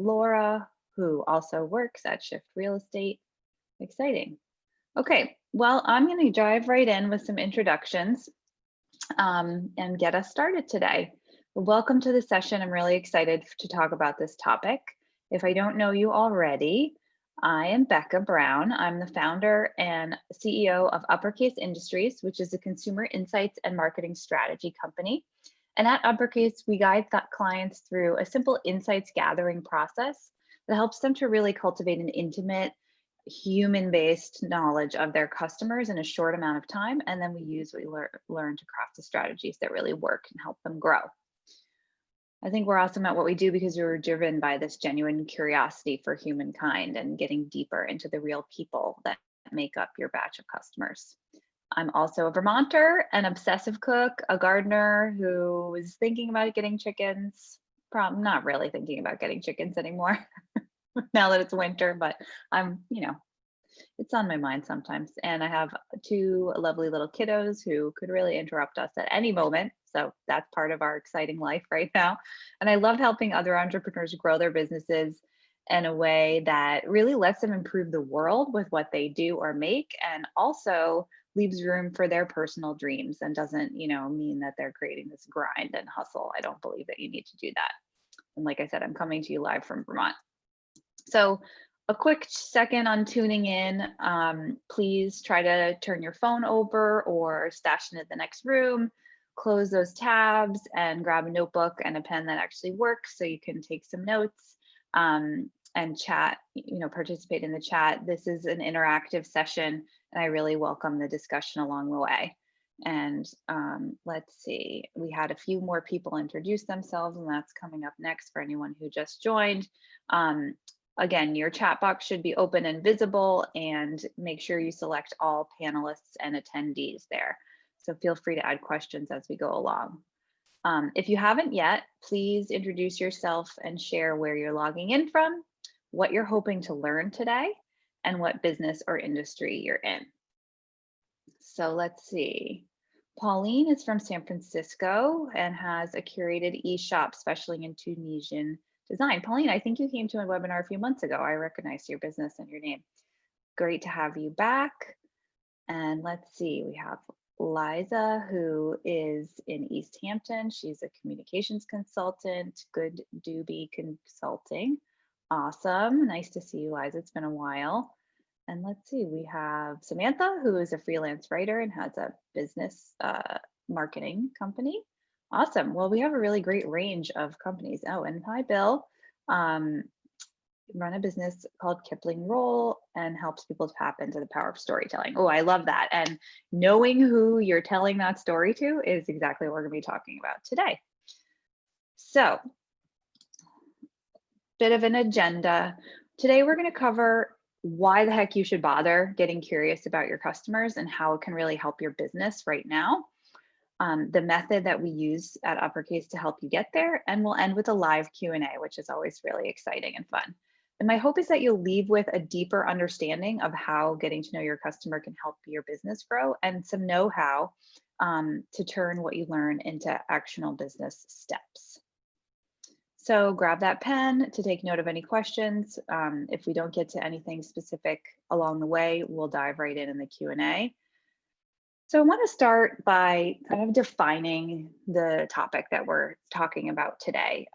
Laura, who also works at Shift Real Estate. Exciting. Okay, well, I'm going to dive right in with some introductions and get us started today. Welcome to the session. I'm really excited to talk about this topic. If I don't know you already, I am Becca Brown. I'm the founder and CEO of Uppercase Industries, which is a consumer insights and marketing strategy company. And at Uppercase, we guide clients through a simple insights gathering process that helps them to really cultivate an intimate, human-based knowledge of their customers in a short amount of time. And then we use what we learn to craft the strategies that really work and help them grow. I think we're awesome at what we do because we were driven by this genuine curiosity for humankind and getting deeper into the real people that make up your batch of customers. I'm also a Vermonter, an obsessive cook, a gardener who is thinking about getting chickens. Probably not really thinking about getting chickens anymore now that it's winter, but I'm, it's on my mind sometimes. And I have two lovely little kiddos who could really interrupt us at any moment. So that's part of our exciting life right now. And I love helping other entrepreneurs grow their businesses in a way that really lets them improve the world with what they do or make, and also leaves room for their personal dreams and doesn't, mean that they're creating this grind and hustle. I don't believe that you need to do that. And like I said, I'm coming to you live from Vermont. So a quick second on tuning in. Please try to turn your phone over or stash it in the next room. Close those tabs and grab a notebook and a pen that actually works so you can take some notes and chat, participate in the chat. This is an interactive session and I really welcome the discussion along the way. And let's see, we had a few more people introduce themselves and that's coming up next for anyone who just joined. Again, your chat box should be open and visible, and make sure you select all panelists and attendees there. So feel free to add questions as we go along. If you haven't yet, please introduce yourself and share where you're logging in from, what you're hoping to learn today, and what business or industry you're in. So let's see. Pauline is from San Francisco and has a curated e-shop specializing in Tunisian design. Pauline, I think you came to a webinar a few months ago. I recognized your business and your name. Great to have you back. And let's see, we have Liza, who is in East Hampton. She's a communications consultant, Good Doobie Consulting. Awesome, nice to see you, Liza. It's been a while. And let's see, we have Samantha, who is a freelance writer and has a business marketing company. Awesome. Well, we have a really great range of companies. Oh, and hi, Bill. Run a business called Kipling Roll and helps people tap into the power of storytelling. Oh, I love that. And knowing who you're telling that story to is exactly what we're going to be talking about today. So, bit of an agenda. Today, we're going to cover why the heck you should bother getting curious about your customers and how it can really help your business right now. The method that we use at Uppercase to help you get there, and we'll end with a live Q&A, which is always really exciting and fun. And my hope is that you'll leave with a deeper understanding of how getting to know your customer can help your business grow and some know-how to turn what you learn into actionable business steps. So grab that pen to take note of any questions. If we don't get to anything specific along the way, we'll dive right in the Q&A. So I want to start by kind of defining the topic that we're talking about today.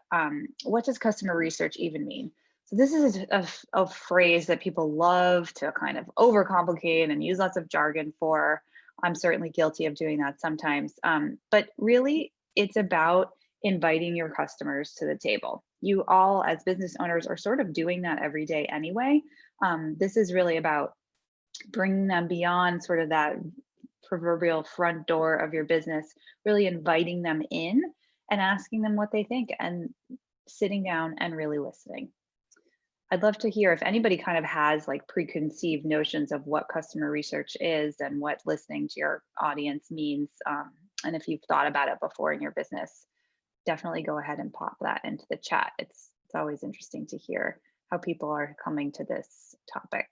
What does customer research even mean? So this is a phrase that people love to kind of overcomplicate and use lots of jargon for. I'm certainly guilty of doing that sometimes. But really, it's about inviting your customers to the table. You all, as business owners, are sort of doing that every day anyway. This is really about bringing them beyond sort of that proverbial front door of your business, really inviting them in and asking them what they think and sitting down and really listening. I'd love to hear if anybody kind of has like preconceived notions of what customer research is and what listening to your audience means. And if you've thought about it before in your business, definitely go ahead and pop that into the chat. It's always interesting to hear how people are coming to this topic.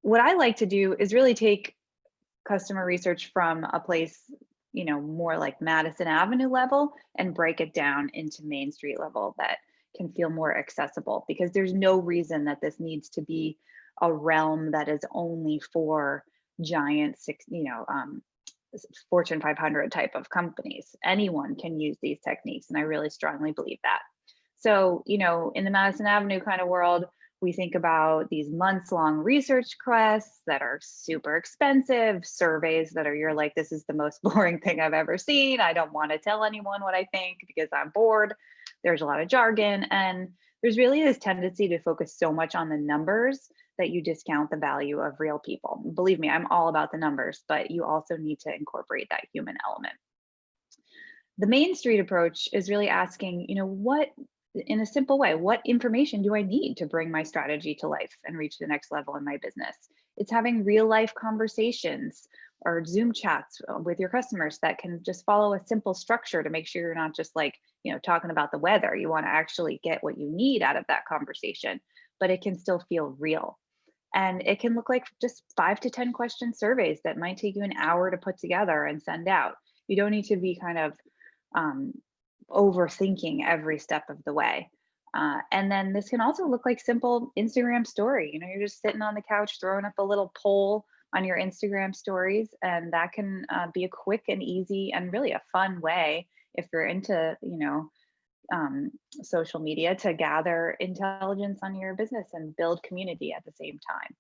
What I like to do is really take customer research from a place, more like Madison Avenue level and break it down into Main Street level that can feel more accessible, because there's no reason that this needs to be a realm that is only for giant Fortune 500 type of companies. Anyone can use these techniques, and I really strongly believe that. So, in the Madison Avenue kind of world, we think about these months-long research quests that are super expensive, surveys that are, you're like, this is the most boring thing I've ever seen. I don't want to tell anyone what I think because I'm bored. There's a lot of jargon, and there's really this tendency to focus so much on the numbers that you discount the value of real people. Believe me, I'm all about the numbers, but you also need to incorporate that human element. The Main Street approach is really asking, what, in a simple way, what information do I need to bring my strategy to life and reach the next level in my business? It's having real life conversations or Zoom chats with your customers that can just follow a simple structure to make sure you're not just like, talking about the weather. You want to actually get what you need out of that conversation, but it can still feel real. And it can look like just 5 to 10 question surveys that might take you an hour to put together and send out. You don't need to be kind of um, overthinking every step of the way. And then this can also look like simple Instagram story. You're just sitting on the couch, throwing up a little poll on your Instagram stories, and that can be a quick and easy and really a fun way if you're into, social media, to gather intelligence on your business and build community at the same time.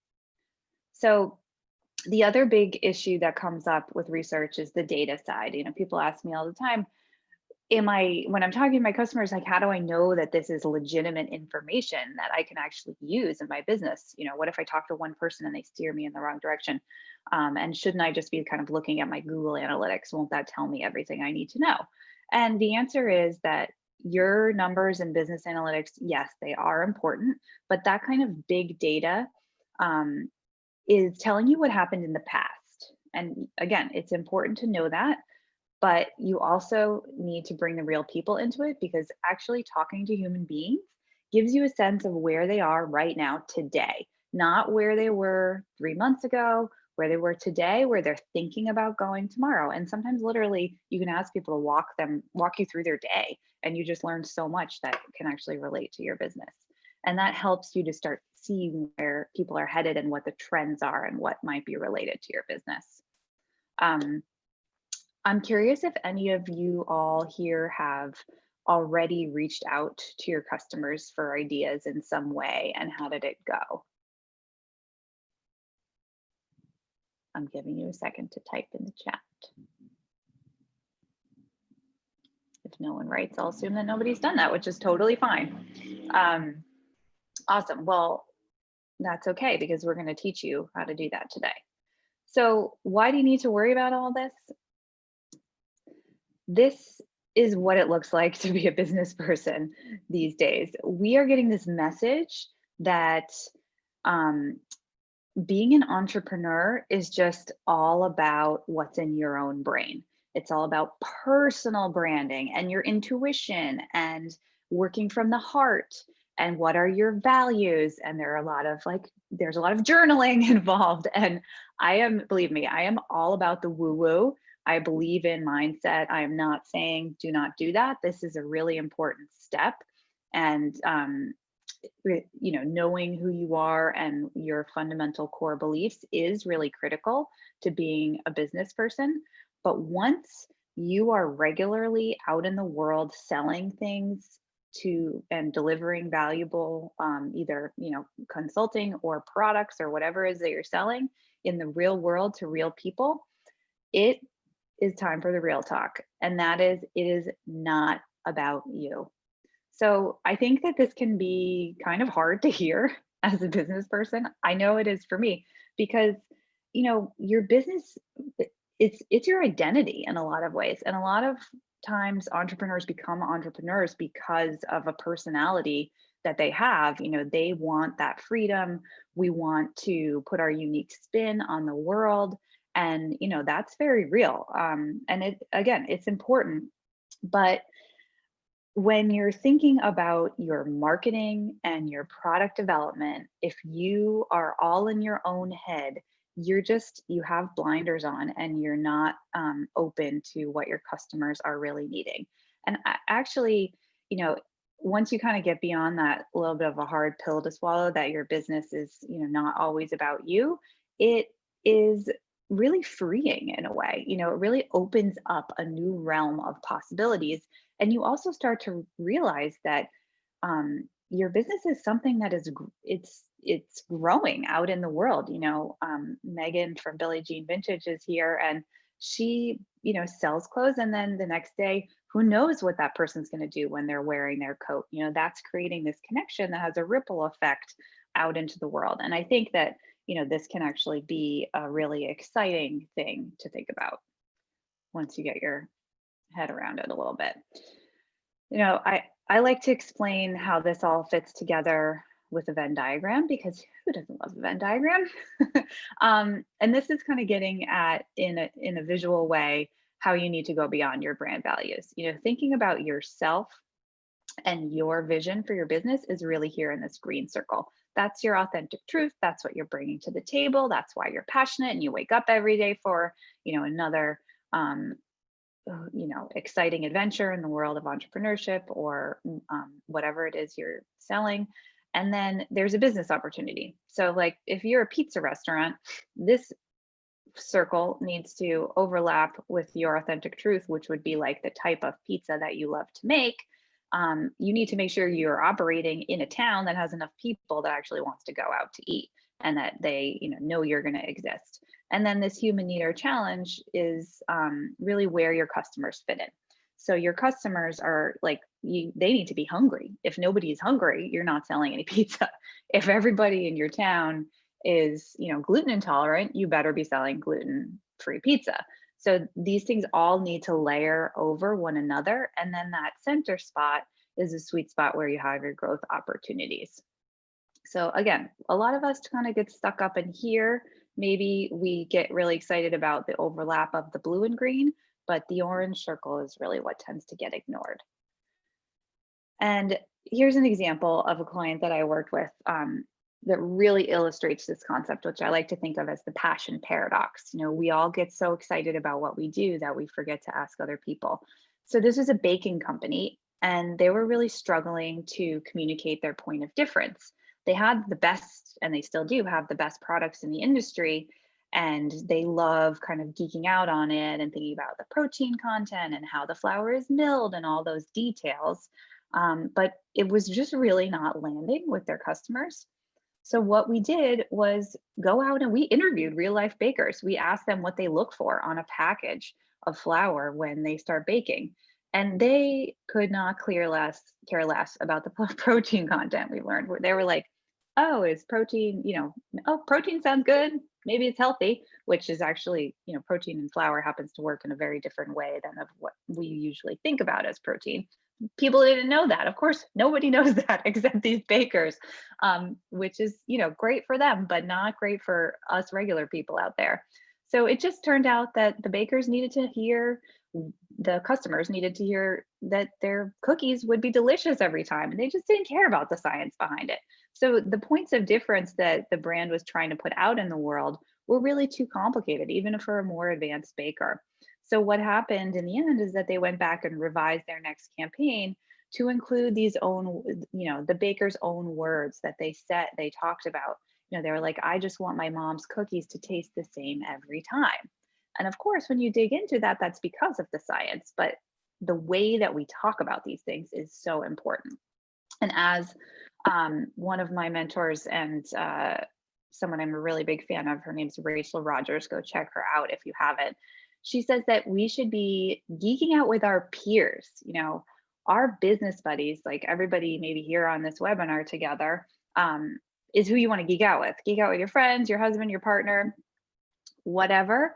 So the other big issue that comes up with research is the data side. People ask me all the time, when I'm talking to my customers, like, how do I know that this is legitimate information that I can actually use in my business? What if I talk to one person and they steer me in the wrong direction? And shouldn't I just be kind of looking at my Google Analytics? Won't that tell me everything I need to know? And the answer is that your numbers and business analytics, yes, they are important, but that kind of big data is telling you what happened in the past. And again, it's important to know that, but you also need to bring the real people into it, because actually talking to human beings gives you a sense of where they are right now today, not where they were 3 months ago, where they were today, where they're thinking about going tomorrow. And sometimes literally you can ask people to walk you through their day, and you just learn so much that can actually relate to your business. And that helps you to start seeing where people are headed and what the trends are and what might be related to your business. I'm curious if any of you all here have already reached out to your customers for ideas in some way, and how did it go? I'm giving you a second to type in the chat. If no one writes, I'll assume that nobody's done that, which is totally fine. Awesome. Well, that's okay, because we're going to teach you how to do that today. So why do you need to worry about all this? This is what it looks like to be a business person these days. We are getting this message that being an entrepreneur is just all about what's in your own brain. It's all about personal branding and your intuition and working from the heart and what are your values. And there's a lot of journaling involved. And believe me, I am all about the woo-woo. I believe in mindset. I am not saying do not do that. This is a really important step. And knowing who you are and your fundamental core beliefs is really critical to being a business person. But once you are regularly out in the world selling things and delivering valuable either consulting or products or whatever it is that you're selling in the real world to real people, it is time for the real talk. And that is, it is not about you. So I think that this can be kind of hard to hear as a business person. I know it is for me, because your business, it's your identity in a lot of ways. And a lot of times entrepreneurs become entrepreneurs because of a personality that they have. They want that freedom. We want to put our unique spin on the world. And that's very real. And it's important. But when you're thinking about your marketing and your product development, if you are all in your own head, you have blinders on, and you're not open to what your customers are really needing. And actually, once you kind of get beyond that little bit of a hard pill to swallow that your business is, not always about you, it is really freeing in a way. It really opens up a new realm of possibilities. And you also start to realize that your business is something that it's growing out in the world. Megan from Billie Jean Vintage is here, and she sells clothes, and then the next day, who knows what that person's going to do when they're wearing their coat. That's creating this connection that has a ripple effect out into the world. And I think that this can actually be a really exciting thing to think about once you get your head around it a little bit. I like to explain how this all fits together with a Venn diagram, because who doesn't love a Venn diagram? And this is kind of getting at, in a visual way, how you need to go beyond your brand values. Thinking about yourself and your vision for your business is really here in this green circle. That's your authentic truth. That's what you're bringing to the table. That's why you're passionate and you wake up every day for, another exciting adventure in the world of entrepreneurship, or whatever it is you're selling. And then there's a business opportunity. So like if you're a pizza restaurant, this circle needs to overlap with your authentic truth, which would be like the type of pizza that you love to make. You need to make sure you're operating in a town that has enough people that actually wants to go out to eat, and that they know you're going to exist. And then this human need or challenge is really where your customers fit in. So your customers are like, they need to be hungry. If nobody's hungry, you're not selling any pizza. If everybody in your town is gluten intolerant, you better be selling gluten-free pizza. So these things all need to layer over one another. And then that center spot is a sweet spot where you have your growth opportunities. So again, a lot of us kind of get stuck up in here. Maybe we get really excited about the overlap of the blue and green, but the orange circle is really what tends to get ignored. And here's an example of a client that I worked with that really illustrates this concept, which I like to think of as the passion paradox. We all get so excited about what we do that we forget to ask other people. So this is a baking company, and they were really struggling to communicate their point of difference. They had the best, and they still do have the best products in the industry, and they love kind of geeking out on it and thinking about the protein content and how the flour is milled and all those details. But it was just really not landing with their customers. So what we did was go out and we interviewed real life bakers. We asked them what they look for on a package of flour when they start baking. And they could not care less about the protein content. We learned, they were like, oh, is protein, oh, protein sounds good. Maybe it's healthy, which is actually, protein in flour happens to work in a very different way than of what we usually think about as protein. People didn't know that. Of course, nobody knows that except these bakers, which is, great for them, but not great for us regular people out there. So it just turned out that the bakers needed to hear, the customers needed to hear that their cookies would be delicious every time, and they just didn't care about the science behind it. So the points of difference that the brand was trying to put out in the world were really too complicated, even for a more advanced baker. So what happened in the end is that they went back and revised their next campaign to include these own, the baker's own words that they talked about. They were like, I just want my mom's cookies to taste the same every time. And of course, when you dig into that, that's because of the science, but the way that we talk about these things is so important. And as one of my mentors and someone I'm a really big fan of, her name's Rachel Rogers, go check her out if you haven't. She says that we should be geeking out with our peers, our business buddies, like everybody maybe here on this webinar together, is who you want to geek out with. Geek out with your friends, your husband, your partner, whatever.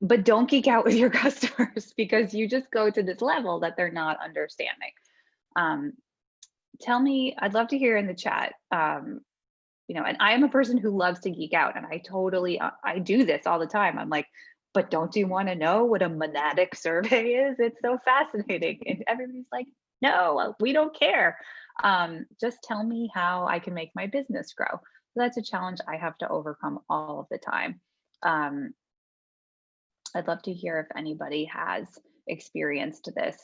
But don't geek out with your customers, because you just go to this level that they're not understanding. Tell me, I'd love to hear in the chat, and I am a person who loves to geek out, and I do this all the time. I'm like, but don't you want to know what a monadic survey is? It's so fascinating. And everybody's like, no, we don't care. Just tell me how I can make my business grow. So that's a challenge I have to overcome all of the time. I'd love to hear if anybody has experienced this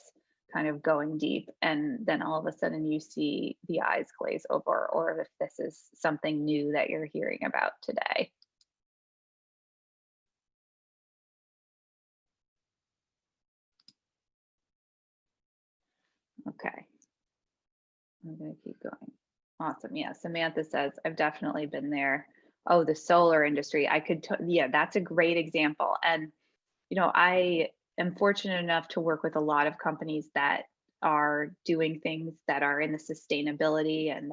kind of going deep, and then all of a sudden you see the eyes glaze over, or if this is something new that you're hearing about today. Okay, I'm gonna keep going. Awesome. Yeah, Samantha says, I've definitely been there. Oh, the solar industry. Yeah, that's a great example. And, I am fortunate enough to work with a lot of companies that are doing things that are in the sustainability and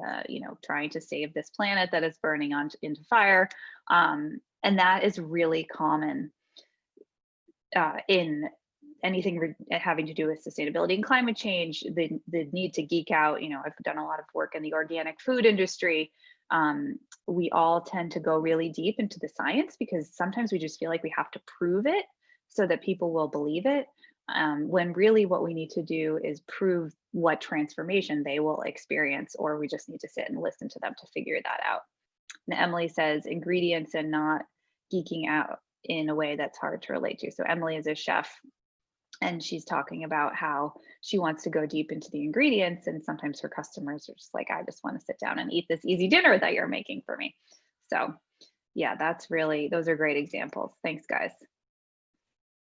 trying to save this planet that is burning into fire. And that is really common in anything having to do with sustainability and climate change. The need to geek out. I've done a lot of work in the organic food industry. We all tend to go really deep into the science because sometimes we just feel like we have to prove it so that people will believe it, when really what we need to do is prove what transformation they will experience, or we just need to sit and listen to them to figure that out. And Emily says ingredients and not geeking out in a way that's hard to relate to. So Emily is a chef, and she's talking about how she wants to go deep into the ingredients, and sometimes her customers are just like, I just want to sit down and eat this easy dinner that you're making for me. So yeah, those are great examples. Thanks, guys.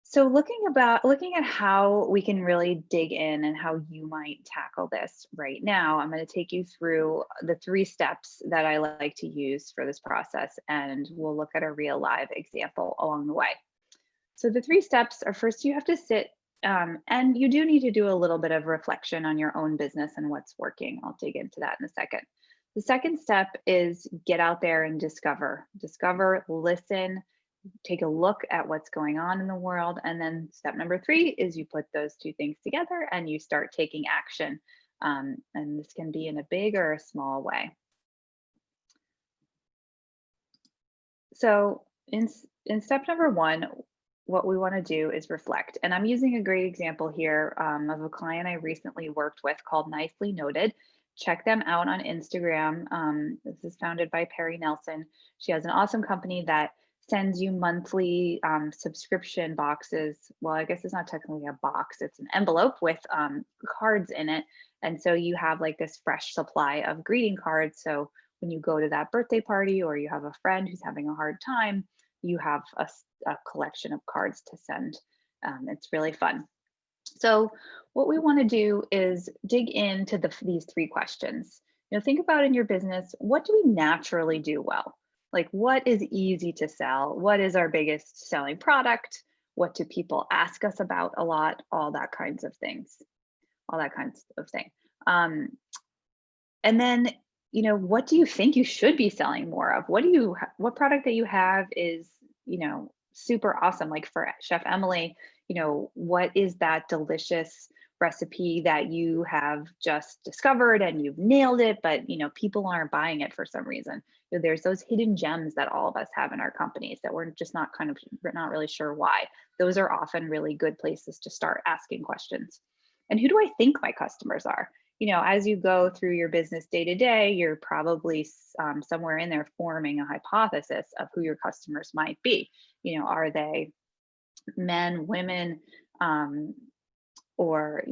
So looking at how we can really dig in and how you might tackle this right now, I'm going to take you through the 3 steps that I like to use for this process, and we'll look at a real live example along the way. So the 3 steps are: first, you have to sit, and you do need to do a little bit of reflection on your own business and what's working. I'll dig into that in a second. The second step is get out there and discover, listen, take a look at what's going on in the world. And then step number 3 is you put those 2 things together and you start taking action. And this can be in a big or a small way. So in step number 1, what we want to do is reflect. And I'm using a great example here of a client I recently worked with called Nicely Noted. Check them out on Instagram. This is founded by Perry Nelson. She has an awesome company that sends you monthly subscription boxes. Well, I guess it's not technically a box, it's an envelope with cards in it. And so you have like this fresh supply of greeting cards. So when you go to that birthday party, or you have a friend who's having a hard time, you have a collection of cards to send. It's really fun. So what we want to do is dig into these 3 questions. Think about in your business, what do we naturally do well? Like, what is easy to sell? What is our biggest selling product? What do people ask us about a lot? All that kinds of things. And then, what do you think you should be selling more of? What product that you have is, super awesome? Like for Chef Emily, what is that delicious recipe that you have just discovered and you've nailed it, but people aren't buying it for some reason? There's those hidden gems that all of us have in our companies that we're just not really sure why. Those are often really good places to start asking questions. And who do I think my customers are? As you go through your business day to day, you're probably somewhere in there forming a hypothesis of who your customers might be. Are they men, women, or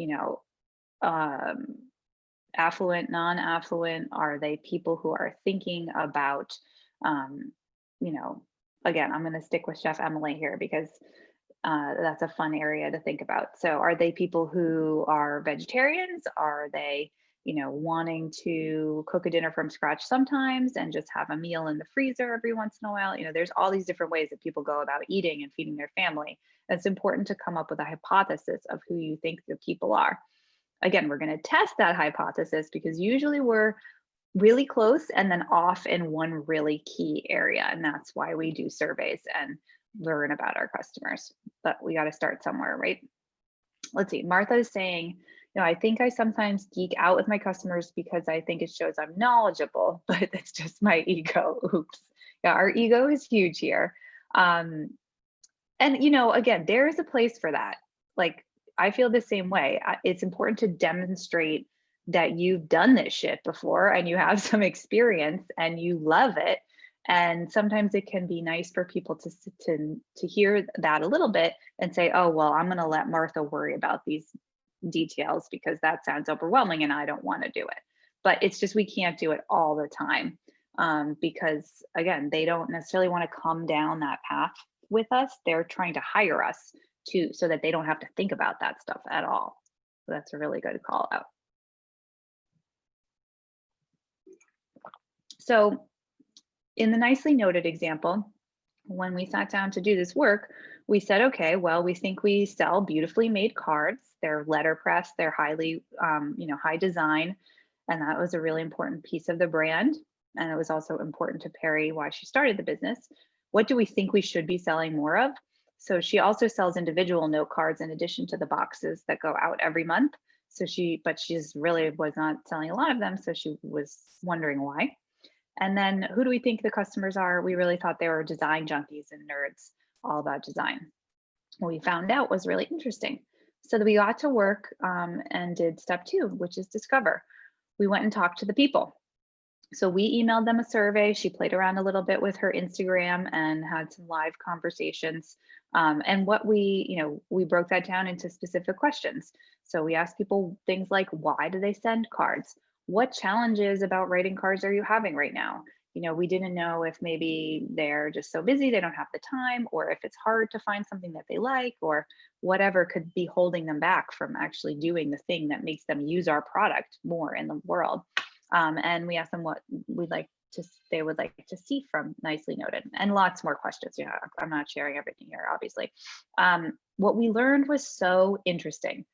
affluent, non-affluent? Are they people who are thinking about, again, I'm going to stick with Chef Emily here because that's a fun area to think about. So are they people who are vegetarians? Are they, wanting to cook a dinner from scratch sometimes and just have a meal in the freezer every once in a while? There's all these different ways that people go about eating and feeding their family. It's important to come up with a hypothesis of who you think the people are. Again, we're going to test that hypothesis because usually we're really close and then off in one really key area. And that's why we do surveys and learn about our customers. But we got to start somewhere, right? Let's see. Martha is saying, I think I sometimes geek out with my customers because I think it shows I'm knowledgeable, but that's just my ego. Oops. Yeah, our ego is huge here. And, again, there is a place for that. Like, I feel the same way. It's important to demonstrate that you've done this shit before and you have some experience and you love it. And sometimes it can be nice for people to hear that a little bit and say, oh, well, I'm going to let Martha worry about these details because that sounds overwhelming and I don't want to do it. But it's just we can't do it all the time, because again, they don't necessarily want to come down that path with us. They're trying to hire us to so that they don't have to think about that stuff at all. So that's a really good call out. So in the nicely noted example, when we sat down to do this work, we said, okay, well, we think we sell beautifully made cards. They're letterpress, they're highly, high design. And that was a really important piece of the brand. And it was also important to Perry why she started the business. What do we think we should be selling more of? So she also sells individual note cards in addition to the boxes that go out every month. But she's really was not selling a lot of them. So she was wondering why. And then who do we think the customers are? We really thought they were design junkies and nerds, all about design. What we found out was really interesting. So that we got to work and did step 2, which is discover. We went and talked to the people. So we emailed them a survey. She played around a little bit with her Instagram and had some live conversations. And what we broke that down into specific questions. So we asked people things like, why do they send cards? What challenges about writing cards are you having right now? We didn't know if maybe they're just so busy, they don't have the time, or if it's hard to find something that they like, or whatever could be holding them back from actually doing the thing that makes them use our product more in the world. And we asked them what they would like to see from Nicely Noted, and lots more questions. I'm not sharing everything here, obviously. What we learned was so interesting.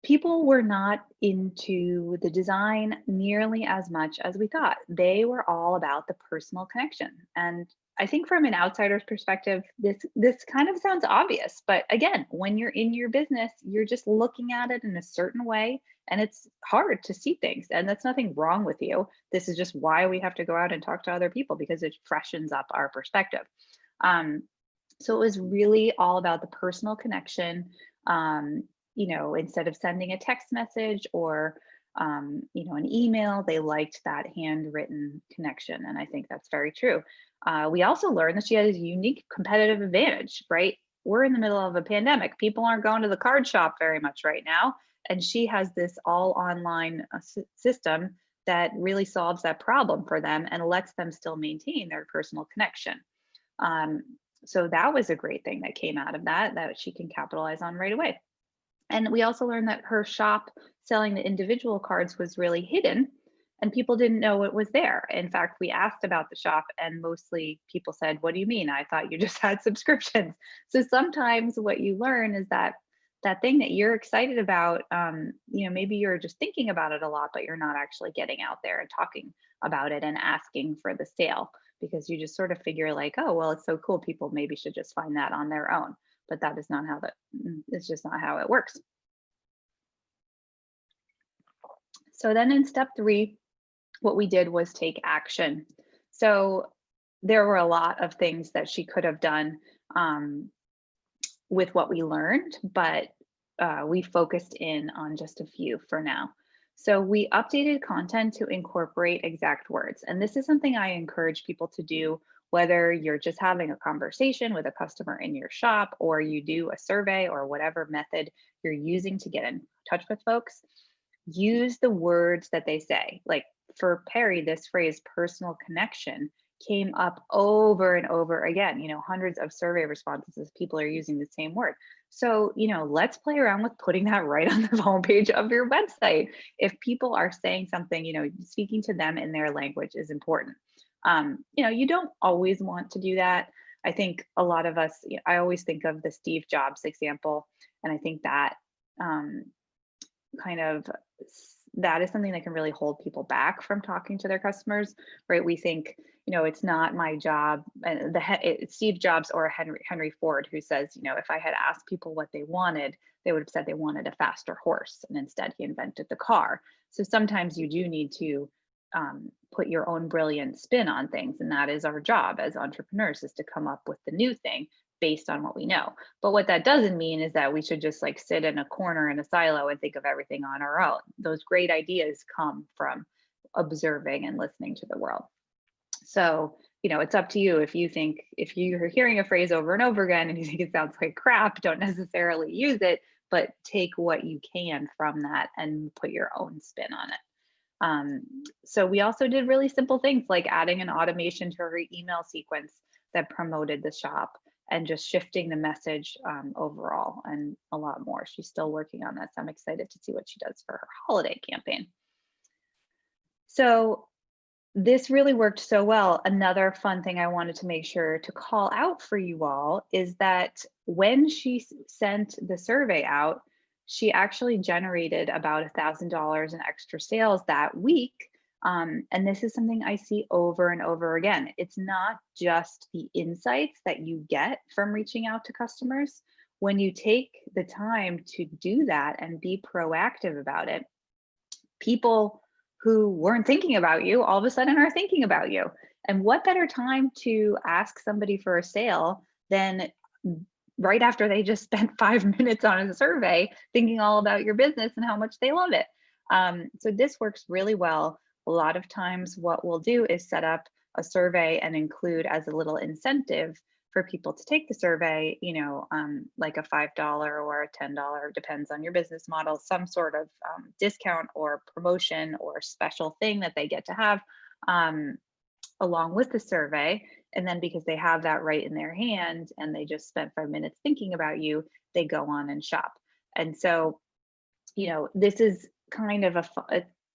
People were not into the design nearly as much as we thought. They were all about the personal connection. And I think from an outsider's perspective, this kind of sounds obvious, but again, when you're in your business, you're just looking at it in a certain way, and it's hard to see things. And that's nothing wrong with you. This is just why we have to go out and talk to other people, because it freshens up our perspective. So it was really all about the personal connection. Instead of sending a text message or an email, they liked that handwritten connection. And I think that's very true. We also learned that she had a unique competitive advantage, right? We're in the middle of a pandemic. People aren't going to the card shop very much right now. And she has this all online system that really solves that problem for them and lets them still maintain their personal connection. So that was a great thing that came out of that she can capitalize on right away. And we also learned that her shop selling the individual cards was really hidden and people didn't know it was there. In fact, we asked about the shop and mostly people said, what do you mean? I thought you just had subscriptions. So sometimes what you learn is that thing that you're excited about, maybe you're just thinking about it a lot, but you're not actually getting out there and talking about it and asking for the sale, because you just sort of figure like, oh, well, it's so cool. People maybe should just find that on their own. But that is not how it's just not how it works. So then in step 3, what we did was take action. So there were a lot of things that she could have done with what we learned, but we focused in on just a few for now. So we updated content to incorporate exact words. And this is something I encourage people to do, whether you're just having a conversation with a customer in your shop, or you do a survey, or whatever method you're using to get in touch with folks. Use the words that they say. Like for Perry, this phrase personal connection came up over and over again, hundreds of survey responses as people are using the same word. So, let's play around with putting that right on the homepage of your website. If people are saying something, speaking to them in their language is important. You don't always want to do that. I think a lot of us, I always think of the Steve Jobs example, and I think that that is something that can really hold people back from talking to their customers, right? We think, it's not my job. It's Steve Jobs or Henry Ford who says, if I had asked people what they wanted, they would have said they wanted a faster horse, and instead he invented the car. So sometimes you do need to put your own brilliant spin on things, and that is our job as entrepreneurs, is to come up with the new thing based on what we know. But what that doesn't mean is that we should just like sit in a corner in a silo and think of everything on our own. Those great ideas come from observing and listening to the world. So, it's up to you. If you're hearing a phrase over and over again and you think it sounds like crap, don't necessarily use it. but take what you can from that and put your own spin on it. So we also did really simple things like adding an automation to her email sequence that promoted the shop and just shifting the message overall and a lot more. She's still working on that, so I'm excited to see what she does for her holiday campaign. So this really worked so well. Another fun thing I wanted to make sure to call out for you all is that when she sent the survey out, she actually generated about $1,000 in extra sales that week. And this is something I see over and over again. It's not just the insights that you get from reaching out to customers. When you take the time to do that and be proactive about it, people who weren't thinking about you all of a sudden are thinking about you. And what better time to ask somebody for a sale than right after they just spent 5 minutes on a survey thinking all about your business and how much they love it. So this works really well. A lot of times what we'll do is set up a survey and include as a little incentive for people to take the survey, like a $5 or a $10, depends on your business model, some sort of discount or promotion or special thing that they get to have along with the survey. And then because they have that right in their hand and they just spent 5 minutes thinking about you, they go on and shop. And so, this is kind of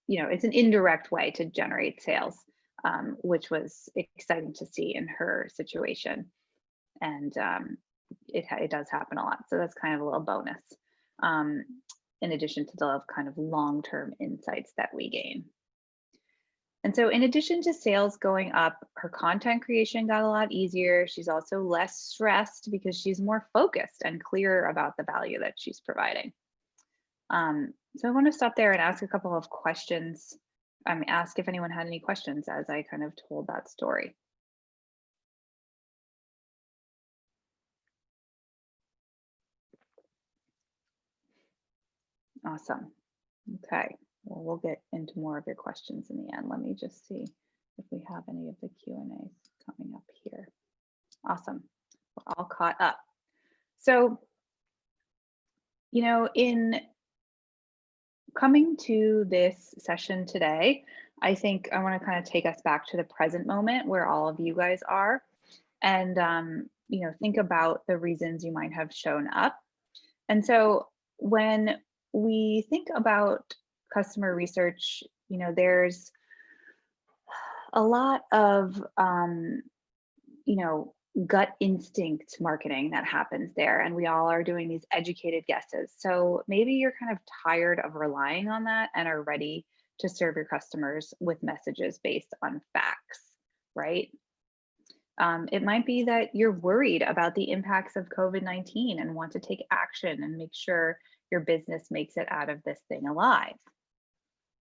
it's an indirect way to generate sales, which was exciting to see in her situation. And it does happen a lot. So that's kind of a little bonus, in addition to the kind of long-term insights that we gain. And so in addition to sales going up, her content creation got a lot easier. She's also less stressed because she's more focused and clear about the value that she's providing. So I want to stop there and ask a couple of questions. Ask if anyone had any questions as I kind of told that story. Awesome. Okay. Well, we'll get into more of your questions in the end. Let me just see if we have any of the Q&As coming up here. Awesome. We're all caught up. So, in coming to this session today, I think I want to kind of take us back to the present moment where all of you guys are and, think about the reasons you might have shown up. And so when we think about customer research, there's a lot of, gut instinct marketing that happens there. And we all are doing these educated guesses. So maybe you're kind of tired of relying on that and are ready to serve your customers with messages based on facts, right? It might be that you're worried about the impacts of COVID-19 and want to take action and make sure your business makes it out of this thing alive.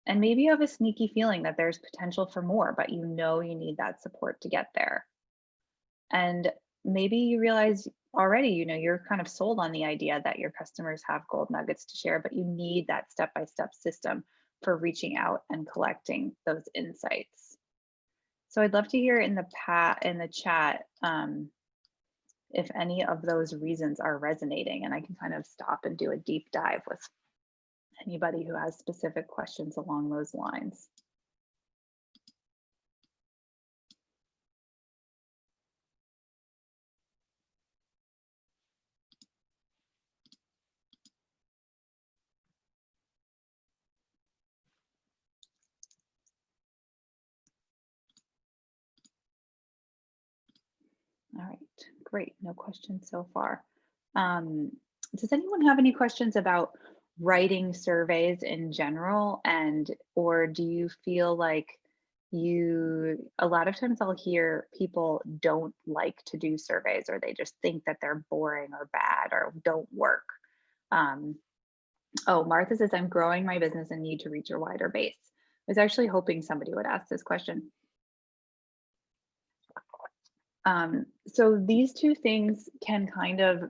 And maybe you have a sneaky feeling that there's potential for more, but you need that support to get there. And maybe you realize already, you're kind of sold on the idea that your customers have gold nuggets to share, but you need that step-by-step system for reaching out and collecting those insights. So I'd love to hear in the chat if any of those reasons are resonating, and I can kind of stop and do a deep dive with anybody who has specific questions along those lines. All right, great. No questions so far. Does anyone have any questions about writing surveys in general, or do you feel like a lot of times I'll hear people don't like to do surveys, or they just think that they're boring or bad or don't work. Oh, Martha says, I'm growing my business and need to reach a wider base. I was actually hoping somebody would ask this question. So these two things can kind of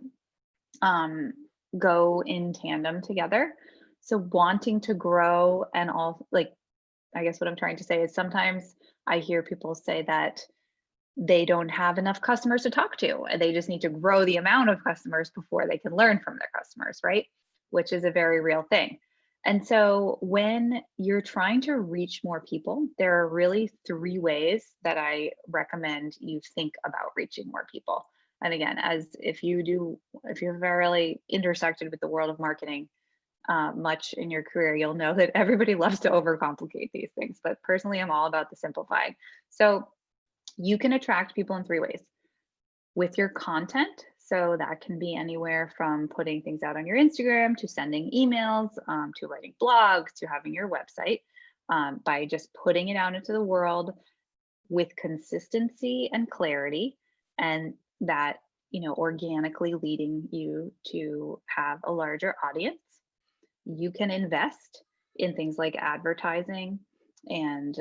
go in tandem together. So wanting to grow and I guess what I'm trying to say is sometimes I hear people say that they don't have enough customers to talk to. They just need to grow the amount of customers before they can learn from their customers, right? which is a very real thing. And so when you're trying to reach more people, there are really three ways that I recommend you think about reaching more people. And again, as if you've really intersected with the world of marketing much in your career, you'll know that everybody loves to overcomplicate these things. But personally, I'm all about the simplifying. So you can attract people in three ways: with your content. So that can be anywhere from putting things out on your Instagram to sending emails, to writing blogs, to having your website, by just putting it out into the world with consistency and clarity, and that, organically leading you to have a larger audience. You can invest in things like advertising and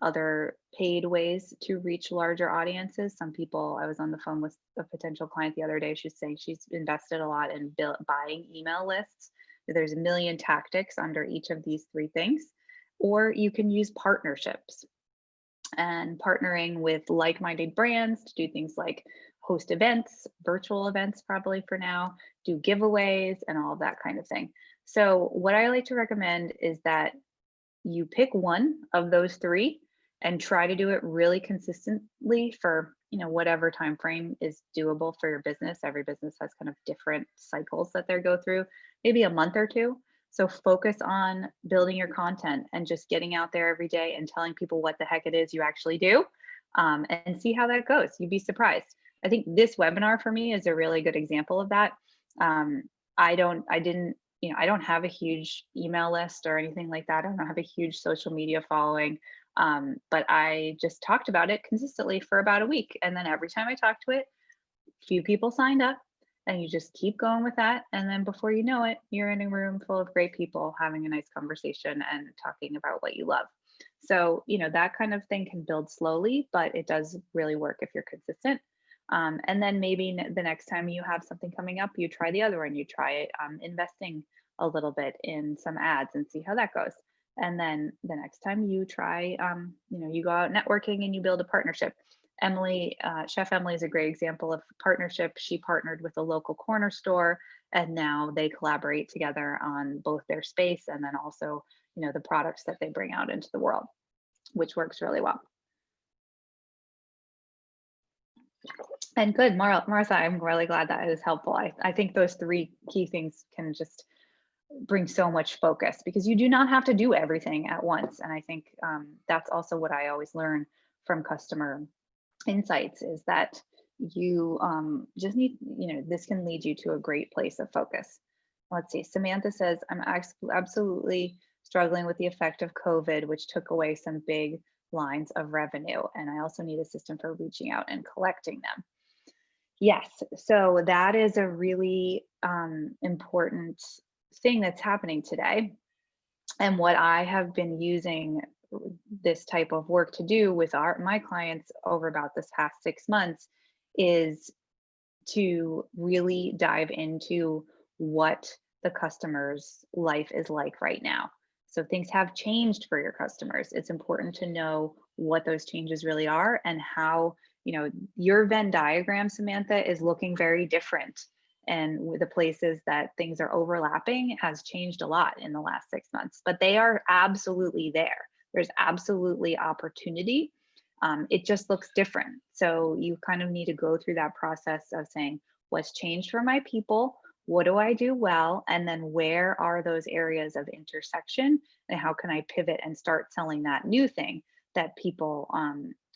other paid ways to reach larger audiences. Some people, I was on the phone with a potential client the other day. She's saying she's invested a lot in buying email lists. There's a million tactics under each of these three things. Or you can use partnerships and partnering with like-minded brands to do things like host events, virtual events, probably for now, do giveaways and all of that kind of thing. So what I like to recommend is that you pick one of those three and try to do it really consistently for, whatever time frame is doable for your business. Every business has kind of different cycles that they go through, maybe a month or two. So focus on building your content and just getting out there every day and telling people what the heck it is you actually do, and see how that goes. You'd be surprised. I think this webinar for me is a really good example of that. I don't have a huge email list or anything like that. I don't have a huge social media following, but I just talked about it consistently for about a week. And then every time I talked to it, few people signed up, and you just keep going with that. And then before you know it, you're in a room full of great people having a nice conversation and talking about what you love. So, that kind of thing can build slowly, but it does really work if you're consistent. And then maybe the next time you have something coming up, you try the other one. You try investing a little bit in some ads and see how that goes. And then the next time you try, you go out networking and you build a partnership. Emily, Chef Emily is a great example of partnership. She partnered with a local corner store, and now they collaborate together on both their space and then also, the products that they bring out into the world, which works really well. And good, Martha, I'm really glad that is helpful. I think those three key things can just bring so much focus, because you do not have to do everything at once. And I think that's also what I always learn from customer insights, is that you just need, this can lead you to a great place of focus. Let's see, Samantha says, I'm absolutely struggling with the effect of COVID, which took away some big lines of revenue. And I also need a system for reaching out and collecting them. Yes, so that is a really important thing that's happening today. And what I have been using this type of work to do with my clients over about this past 6 months is to really dive into what the customer's life is like right now. So things have changed for your customers. It's important to know what those changes really are and how, your Venn diagram, Samantha, is looking very different. And with the places that things are overlapping has changed a lot in the last 6 months, but they are absolutely there. There's absolutely opportunity. It just looks different. So you kind of need to go through that process of saying, what's changed for my people? What do I do well? And then where are those areas of intersection? And how can I pivot and start selling that new thing that people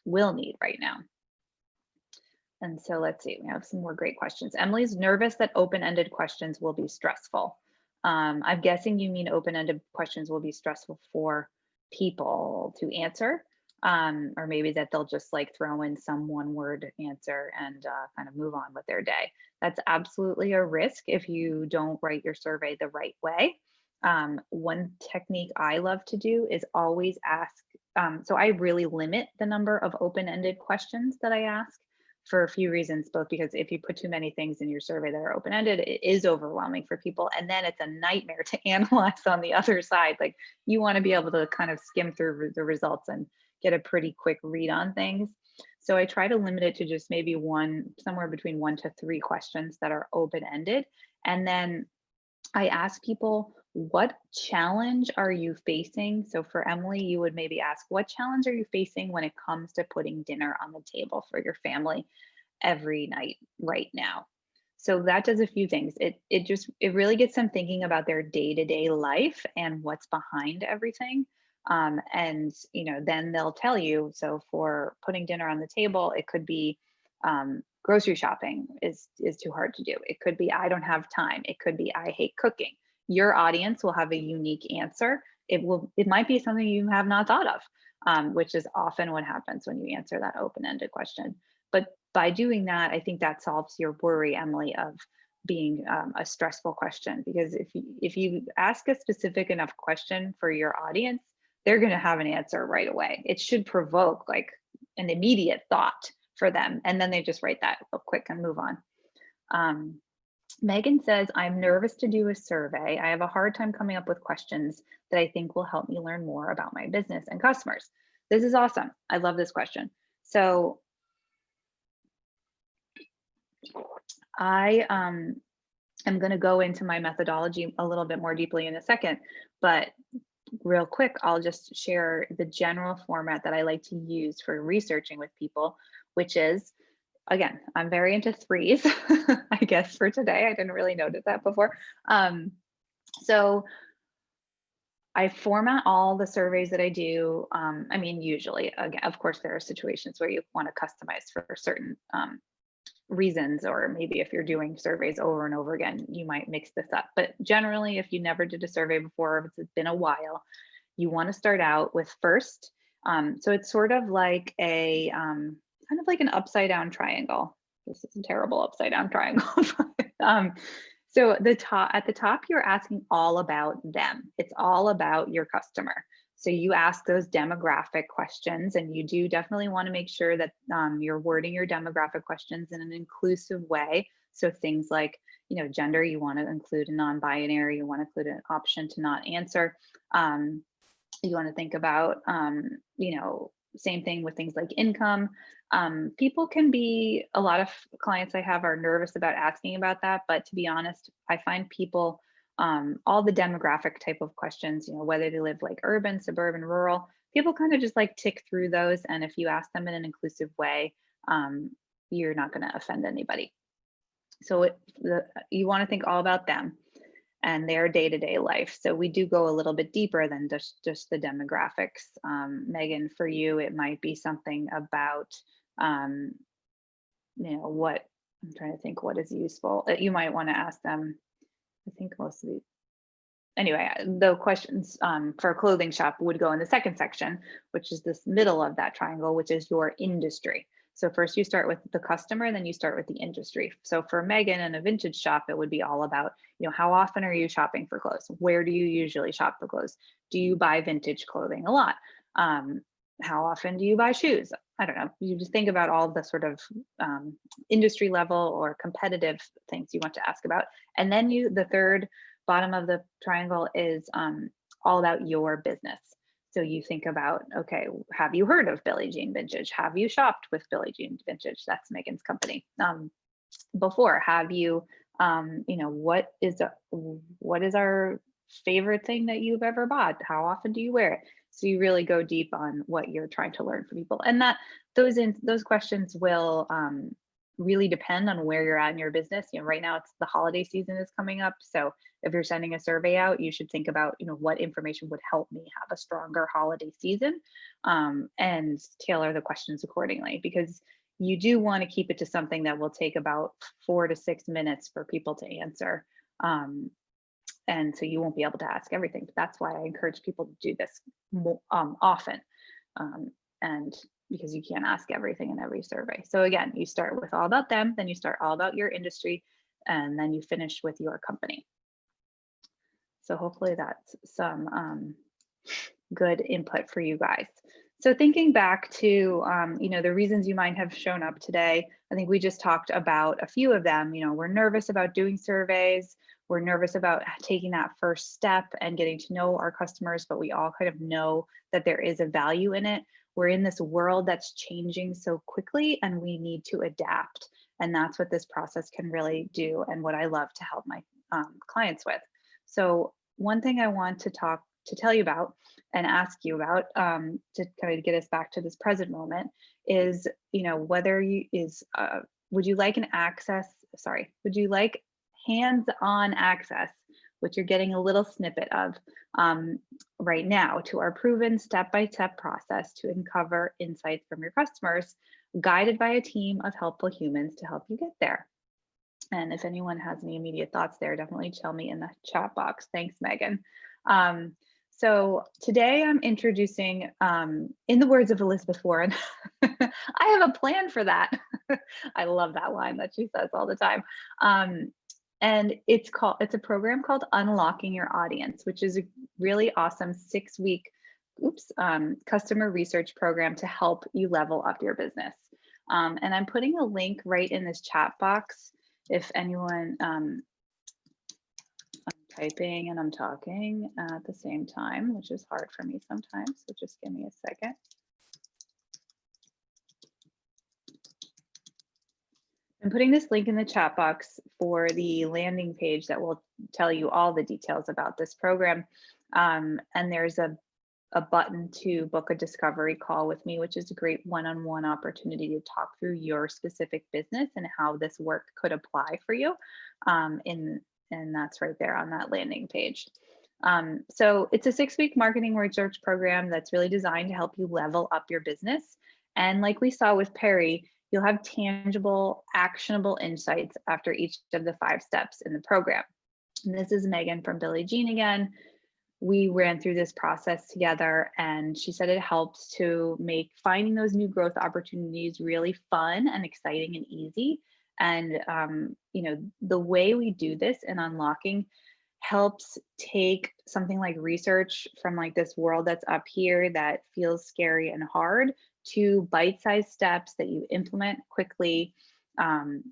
will need right now? And so let's see, we have some more great questions. Emily's nervous that open-ended questions will be stressful. I'm guessing you mean open-ended questions will be stressful for people to answer, or maybe that they'll just like throw in some one-word answer and kind of move on with their day. That's absolutely a risk if you don't write your survey the right way. One technique I love to do is always ask. So I really limit the number of open-ended questions that I ask, for a few reasons, both because if you put too many things in your survey that are open-ended, it is overwhelming for people. And then it's a nightmare to analyze on the other side. Like, you want to be able to kind of skim through the results and get a pretty quick read on things. So I try to limit it to just maybe somewhere between 1 to 3 questions that are open-ended. And then I ask people, what challenge are you facing? So for Emily, you would maybe ask, what challenge are you facing when it comes to putting dinner on the table for your family every night right now? So that does a few things. It really gets them thinking about their day-to-day life and what's behind everything. And then they'll tell you. So for putting dinner on the table, it could be grocery shopping is too hard to do. It could be I don't have time. It could be I hate cooking. Your audience will have a unique answer. It might be something you have not thought of, which is often what happens when you answer that open-ended question. But by doing that, I think that solves your worry, Emily, of being a stressful question. Because if you ask a specific enough question for your audience, they're going to have an answer right away. It should provoke like an immediate thought for them, and then they just write that real quick and move on. Megan says, I'm nervous to do a survey. I have a hard time coming up with questions that I think will help me learn more about my business and customers. This is awesome. I love this question. So I am going to go into my methodology a little bit more deeply in a second, but real quick, I'll just share the general format that I like to use for researching with people, which is, again, I'm very into threes, I guess, for today. I didn't really notice that before. So I format all the surveys that I do. I mean, usually, again, of course, there are situations where you want to customize for certain reasons, or maybe if you're doing surveys over and over again, you might mix this up. But generally, if you never did a survey before, if it's been a while, you want to start out with first. So it's sort of like a kind of like an upside down triangle. This is a terrible upside down triangle. So at the top, you're asking all about them. It's all about your customer. So you ask those demographic questions, and you do definitely want to make sure that you're wording your demographic questions in an inclusive way. So things like, gender, you want to include a non-binary, you want to include an option to not answer. You want to think about, same thing with things like income. People can be, a lot of clients I have are nervous about asking about that, but to be honest, I find people, all the demographic type of questions, whether they live like urban, suburban, rural, people kind of just like tick through those. And if you ask them in an inclusive way, you're not going to offend anybody. So you want to think all about them and their day-to-day life. So we do go a little bit deeper than just the demographics. Megan, for you, it might be something about, what, I'm trying to think what is useful. You might want to ask them, I think most of the, anyway, the questions for a clothing shop would go in the second section, which is this middle of that triangle, which is your industry. So first you start with the customer, then you start with the industry. So for Megan in a vintage shop, it would be all about, how often are you shopping for clothes? Where do you usually shop for clothes? Do you buy vintage clothing a lot? How often do you buy shoes? I don't know. You just think about all the sort of industry level or competitive things you want to ask about. And then the third bottom of the triangle is all about your business. So you think about, okay, have you heard of Billie Jean Vintage? Have you shopped with Billie Jean Vintage? That's Megan's company. Before, have you, what is our favorite thing that you've ever bought? How often do you wear it? So you really go deep on what you're trying to learn from people, and that those questions will really depend on where you're at in your business. Right now it's the holiday season is coming up. So if you're sending a survey out, you should think about, what information would help me have a stronger holiday season, and tailor the questions accordingly, because you do want to keep it to something that will take about 4 to 6 minutes for people to answer. And so you won't be able to ask everything. But that's why I encourage people to do this often. And because you can't ask everything in every survey. So again, you start with all about them, then you start all about your industry, and then you finish with your company. So hopefully that's some good input for you guys. So thinking back to, the reasons you might have shown up today, I think we just talked about a few of them. We're nervous about doing surveys. We're nervous about taking that first step and getting to know our customers, but we all kind of know that there is a value in it. We're in this world that's changing so quickly, and we need to adapt. And that's what this process can really do, and what I love to help my clients with. So one thing I want to tell you about and ask you about, to kind of get us back to this present moment is, whether you is would you like would you like hands-on access, which you're getting a little snippet of um, right now, to our proven step-by-step process to uncover insights from your customers, guided by a team of helpful humans to help you get there. And if anyone has any immediate thoughts there, definitely tell me in the chat box. Thanks, Megan. Um, so today I'm introducing, in the words of Elizabeth Warren, I have a plan for that. I love that line that she says all the time. And it's a program called Unlocking Your Audience, which is a really awesome 6-week, customer research program to help you level up your business. And I'm putting a link right in this chat box if anyone, I'm typing and I'm talking at the same time, which is hard for me sometimes. So just give me a second. I'm putting this link in the chat box for the landing page that will tell you all the details about this program. And there's a button to book a discovery call with me, which is a great one-on-one opportunity to talk through your specific business and how this work could apply for you. And that's right there on that landing page. So it's a 6-week marketing research program that's really designed to help you level up your business. And like we saw with Perry, you'll have tangible, actionable insights after each of the 5 steps in the program. And this is Megan from Billie Jean again. We ran through this process together, and she said it helps to make finding those new growth opportunities really fun and exciting and easy. And the way we do this in unlocking helps take something like research from like this world that's up here that feels scary and hard to bite-sized steps that you implement quickly. Kind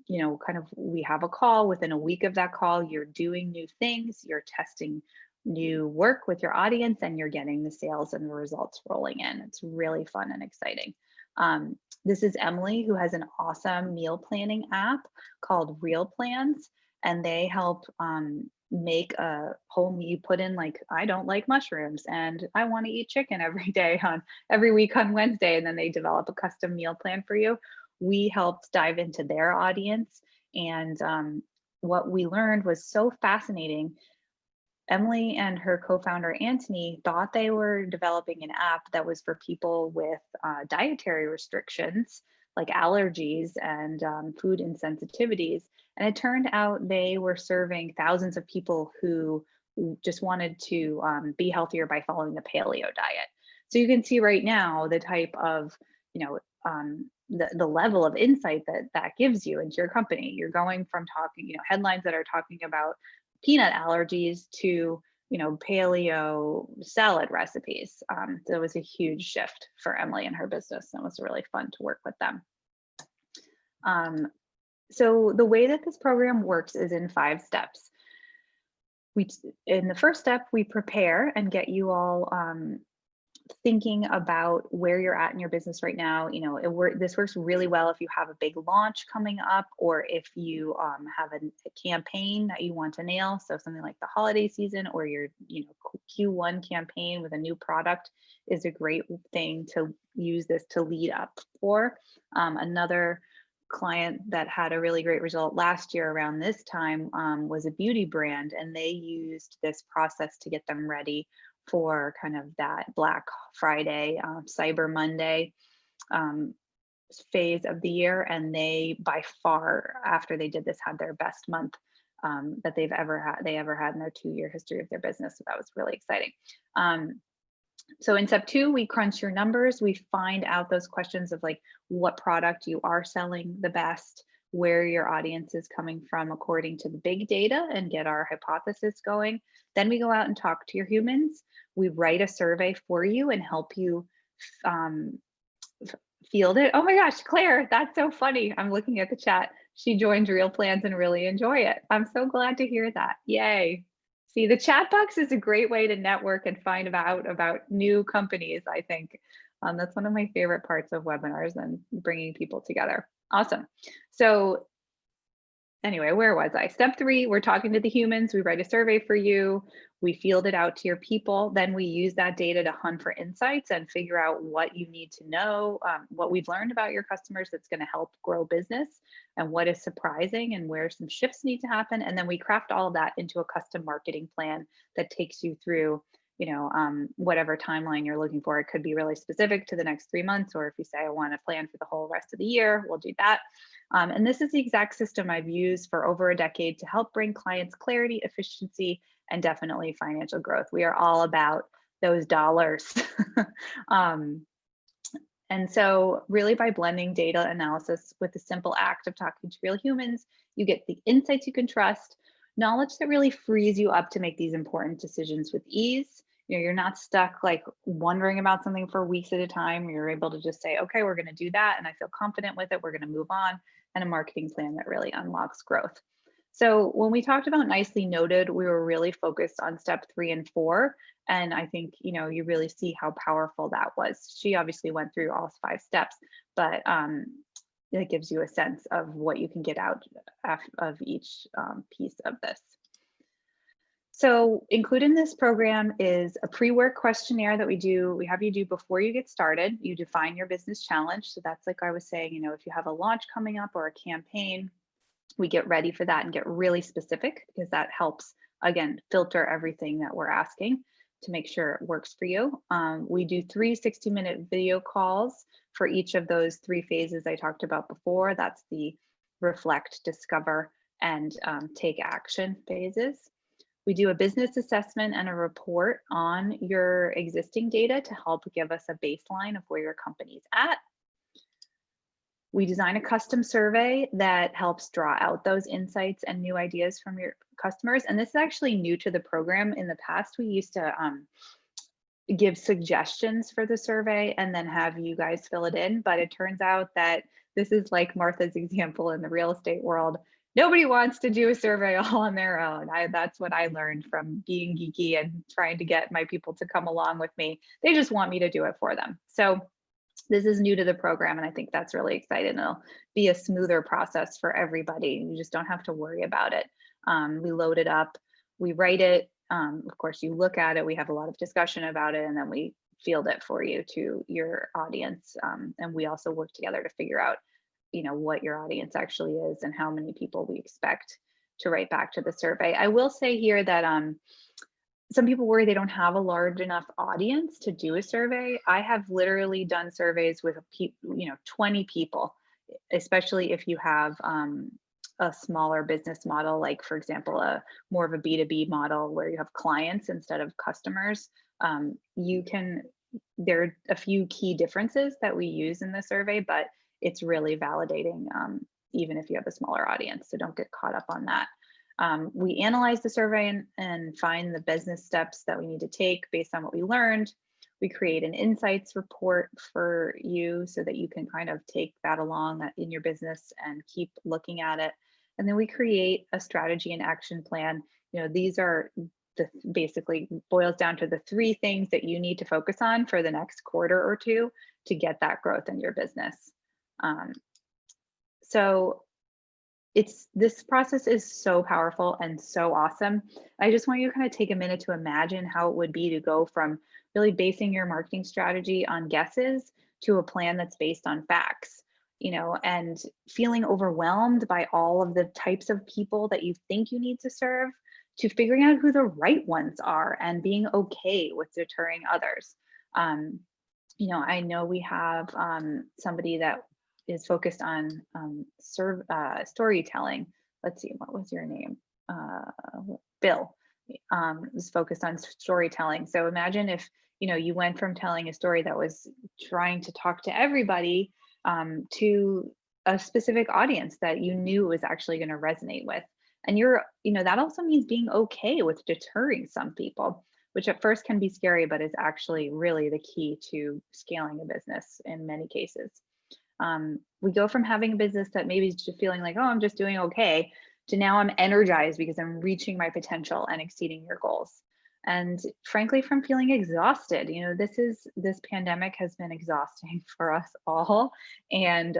of, we have a call. Within a week of that call, you're doing new things, you're testing new work with your audience, and you're getting the sales and the results rolling in. It's really fun and exciting. This is Emily, who has an awesome meal planning app called Real Plans, and they help make a whole meal. You put in like, I don't like mushrooms and I want to eat chicken every week on Wednesday, and then they develop a custom meal plan for you. We helped dive into their audience, and what we learned was so fascinating. Emily and her co-founder Anthony thought they were developing an app that was for people with dietary restrictions like allergies and food insensitivities. And it turned out they were serving thousands of people who just wanted to be healthier by following the paleo diet. So you can see right now the type of, the level of insight that gives you into your company. You're going from talking, headlines that are talking about peanut allergies to paleo salad recipes. So it was a huge shift for Emily and her business, and it was really fun to work with them. So the way that this program works is in 5 steps. In the first step, we prepare and get you all thinking about where you're at in your business right now. This works really well if you have a big launch coming up, or if you have a campaign that you want to nail. So something like the holiday season, or your Q1 campaign with a new product is a great thing to use this to lead up for. Another client that had a really great result last year around this time was a beauty brand, and they used this process to get them ready for kind of that Black Friday, Cyber Monday phase of the year. And they, by far, after they did this, had their best month that they ever had in their 2-year history of their business. So that was really exciting. So in step 2, we crunch your numbers. We find out those questions of like what product you are selling the best, where your audience is coming from according to the big data, and get our hypothesis going. Then we go out and talk to your humans. We write a survey for you and help you field it. Oh my gosh, Claire, that's so funny. I'm looking at the chat. She joined Real Plans and really enjoy it. I'm so glad to hear that. Yay. See, the chat box is a great way to network and find out about new companies, I think. That's one of my favorite parts of webinars and bringing people together. Awesome. So Anyway, where was I? Step 3, we're talking to the humans. We write a survey for you. We field it out to your people. Then we use that data to hunt for insights and figure out what you need to know, what we've learned about your customers that's going to help grow business, and what is surprising and where some shifts need to happen. And then we craft all of that into a custom marketing plan that takes you through, whatever timeline you're looking for. It could be really specific to the next 3 months, or if you say I want to plan for the whole rest of the year, we'll do that. And this is the exact system I've used for over a decade to help bring clients clarity, efficiency, and definitely financial growth. We are all about those dollars. um, and so really by blending data analysis with the simple act of talking to real humans, you get the insights you can trust, knowledge that really frees you up to make these important decisions with ease. You're not stuck like wondering about something for weeks at a time. You're able to just say, okay, we're going to do that. And I feel confident with it. We're going to move on, and a marketing plan that really unlocks growth. So when we talked about nicely noted, we were really focused on step 3 and 4. And I think, you really see how powerful that was. She obviously went through all 5 steps, but it gives you a sense of what you can get out of each piece of this. So included in this program is a pre-work questionnaire that we have you do before you get started. You define your business challenge. So that's like I was saying, if you have a launch coming up or a campaign, we get ready for that and get really specific, because that helps, again, filter everything that we're asking to make sure it works for you. We do 3 60-minute video calls for each of those 3 phases I talked about before. That's the reflect, discover, and take action phases. We do a business assessment and a report on your existing data to help give us a baseline of where your company's at. We design a custom survey that helps draw out those insights and new ideas from your customers. And this is actually new to the program. In the past, we used to give suggestions for the survey and then have you guys fill it in. But it turns out that this is like Martha's example in the real estate world. Nobody wants to do a survey all on their own. That's what I learned from being geeky and trying to get my people to come along with me. They just want me to do it for them. So this is new to the program, and I think that's really exciting. It'll be a smoother process for everybody. You just don't have to worry about it. We load it up, we write it. Of course, you look at it, we have a lot of discussion about it, and then we field it for you to your audience. And we also work together to figure out what your audience actually is and how many people we expect to write back to the survey. I will say here that some people worry they don't have a large enough audience to do a survey. I have literally done surveys with 20 people, especially if you have a smaller business model, like for example, more of a B2B model where you have clients instead of customers. There are a few key differences that we use in the survey, but it's really validating even if you have a smaller audience. So don't get caught up on that. We analyze the survey and find the business steps that we need to take based on what we learned. We create an insights report for you so that you can kind of take that along in your business and keep looking at it. And then we create a strategy and action plan. These are basically boils down to the 3 things that you need to focus on for the next quarter or 2 to get that growth in your business. So this process is so powerful and so awesome. I just want you to kind of take a minute to imagine how it would be to go from really basing your marketing strategy on guesses to a plan that's based on facts, and feeling overwhelmed by all of the types of people that you think you need to serve, to figuring out who the right ones are and being okay with deterring others. I know we have somebody that is focused on storytelling. Let's see, what was your name? Bill is focused on storytelling. So imagine if you went from telling a story that was trying to talk to everybody to a specific audience that you knew was actually going to resonate with. And that also means being okay with deterring some people, which at first can be scary, but is actually really the key to scaling a business in many cases. We go from having a business that maybe is just feeling like, oh, I'm just doing okay, to now I'm energized because I'm reaching my potential and exceeding your goals. and frankly from feeling exhausted. You know, this pandemic has been exhausting for us all, and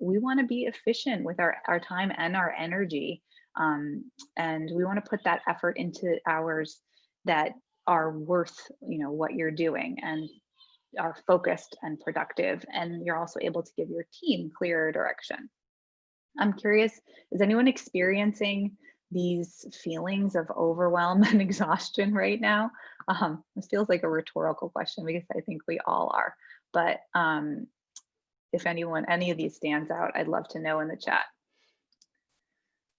we want to be efficient with our time and our energy, and we want to put that effort into hours that are worth, you know, what you're doing and are focused and productive, and you're also able to give your team clearer direction. I'm curious, is anyone experiencing these feelings of overwhelm and exhaustion right now? This feels like a rhetorical question because I think we all are. But if any of these stands out, I'd love to know in the chat.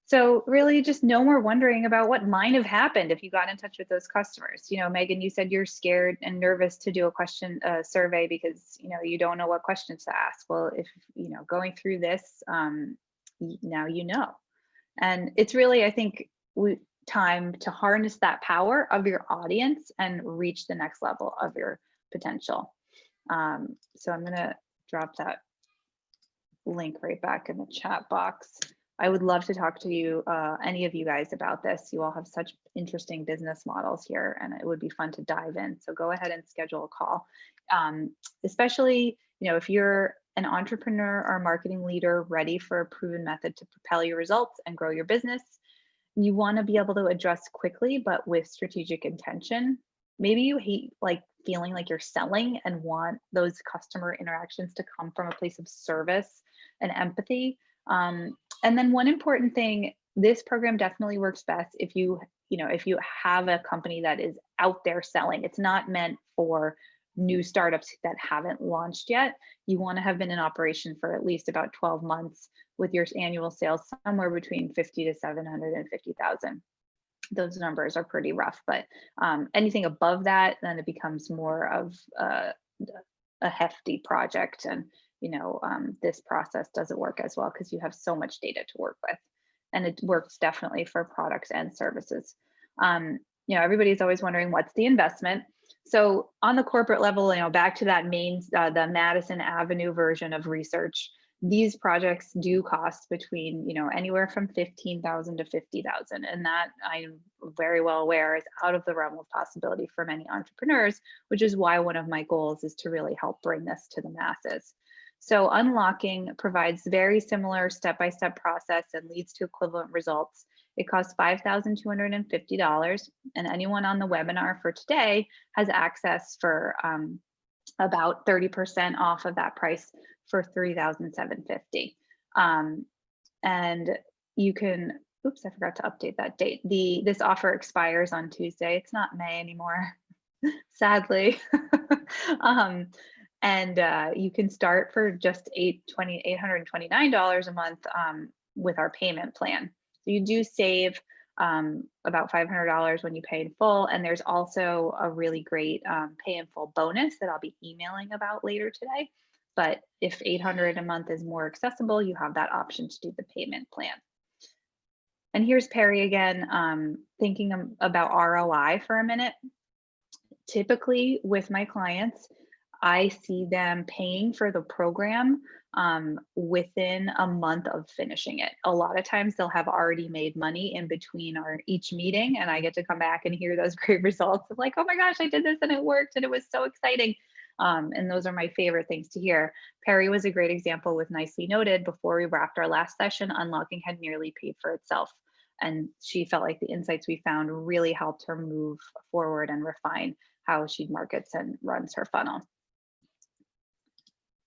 So really just no more wondering about what might have happened if you got in touch with those customers. You know, Megan, you said you're scared and nervous to do a survey because, you know, you don't know what questions to ask. Well, if, you know, going through this, now you know. And it's really, I think, time to harness that power of your audience and reach the next level of your potential. So I'm gonna drop that link right back in the chat box. I would love to talk to you, any of you guys about this. You all have such interesting business models here, and it would be fun to dive in. So go ahead and schedule a call. Especially, you know, if you're an entrepreneur or marketing leader ready for a proven method to propel your results and grow your business, you want to be able to address quickly, but with strategic intention. Maybe you hate like feeling like you're selling and want those customer interactions to come from a place of service and empathy. And then one important thing, this program definitely works best if you have a company that is out there selling. It's not meant for new startups that haven't launched yet. You want to have been in operation for at least about 12 months with your annual sales somewhere between 50 to 750,000. Those numbers are pretty rough, but anything above that, then it becomes more of a hefty project. And you know, this process doesn't work as well because you have so much data to work with, and it works definitely for products and services. You know, everybody's always wondering what's the investment. So on the corporate level, you know, back to that the Madison Avenue version of research, these projects do cost between, you know, anywhere from 15,000 to 50,000, and that I'm very well aware is out of the realm of possibility for many entrepreneurs, which is why one of my goals is to really help bring this to the masses. So Unlocking provides very similar step-by-step process and leads to equivalent results. It costs $5,250, and anyone on the webinar for today has access for about 30% off of that price for $3,750. And you can, oops, I forgot to update that date. This offer expires on Tuesday. It's not May anymore, sadly. And you can start for just $829 a month with our payment plan. So you do save about $500 when you pay in full, and there's also a really great pay in full bonus that I'll be emailing about later today. But if $800 a month is more accessible, you have that option to do the payment plan. And here's Perry again, thinking about ROI for a minute. Typically with my clients, I see them paying for the program within a month of finishing it. A lot of times they'll have already made money in between each meeting, and I get to come back and hear those great results of like, oh my gosh, I did this and it worked and it was so exciting. And those are my favorite things to hear. Perry was a great example with Nicely Noted. Before we wrapped our last session, Unlocking had nearly paid for itself. And she felt like the insights we found really helped her move forward and refine how she markets and runs her funnel.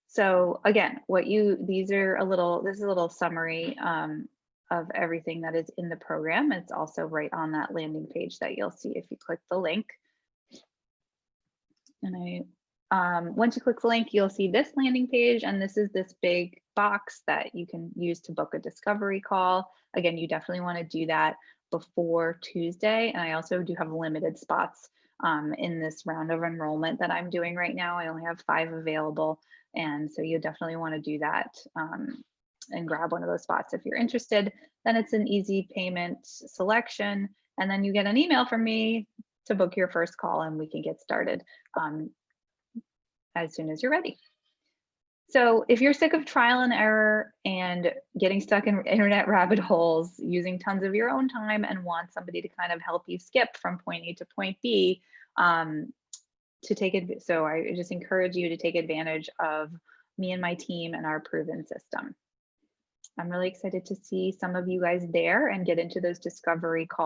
So again, this is a little summary of everything that is in the program. It's also right on that landing page that you'll see if you click the link. And once you click the link, you'll see this landing page, and this is this big box that you can use to book a discovery call. Again, you definitely want to do that before Tuesday. And I also do have limited spots in this round of enrollment that I'm doing right now. I only have 5 available. And so you definitely want to do that and grab one of those spots if you're interested. Then it's an easy payment selection. And then you get an email from me to book your first call, and we can get started as soon as you're ready. So if you're sick of trial and error and getting stuck in internet rabbit holes, using tons of your own time and want somebody to kind of help you skip from point A to point B, um, to take it. So I just encourage you to take advantage of me and my team and our proven system. I'm really excited to see some of you guys there and get into those discovery calls.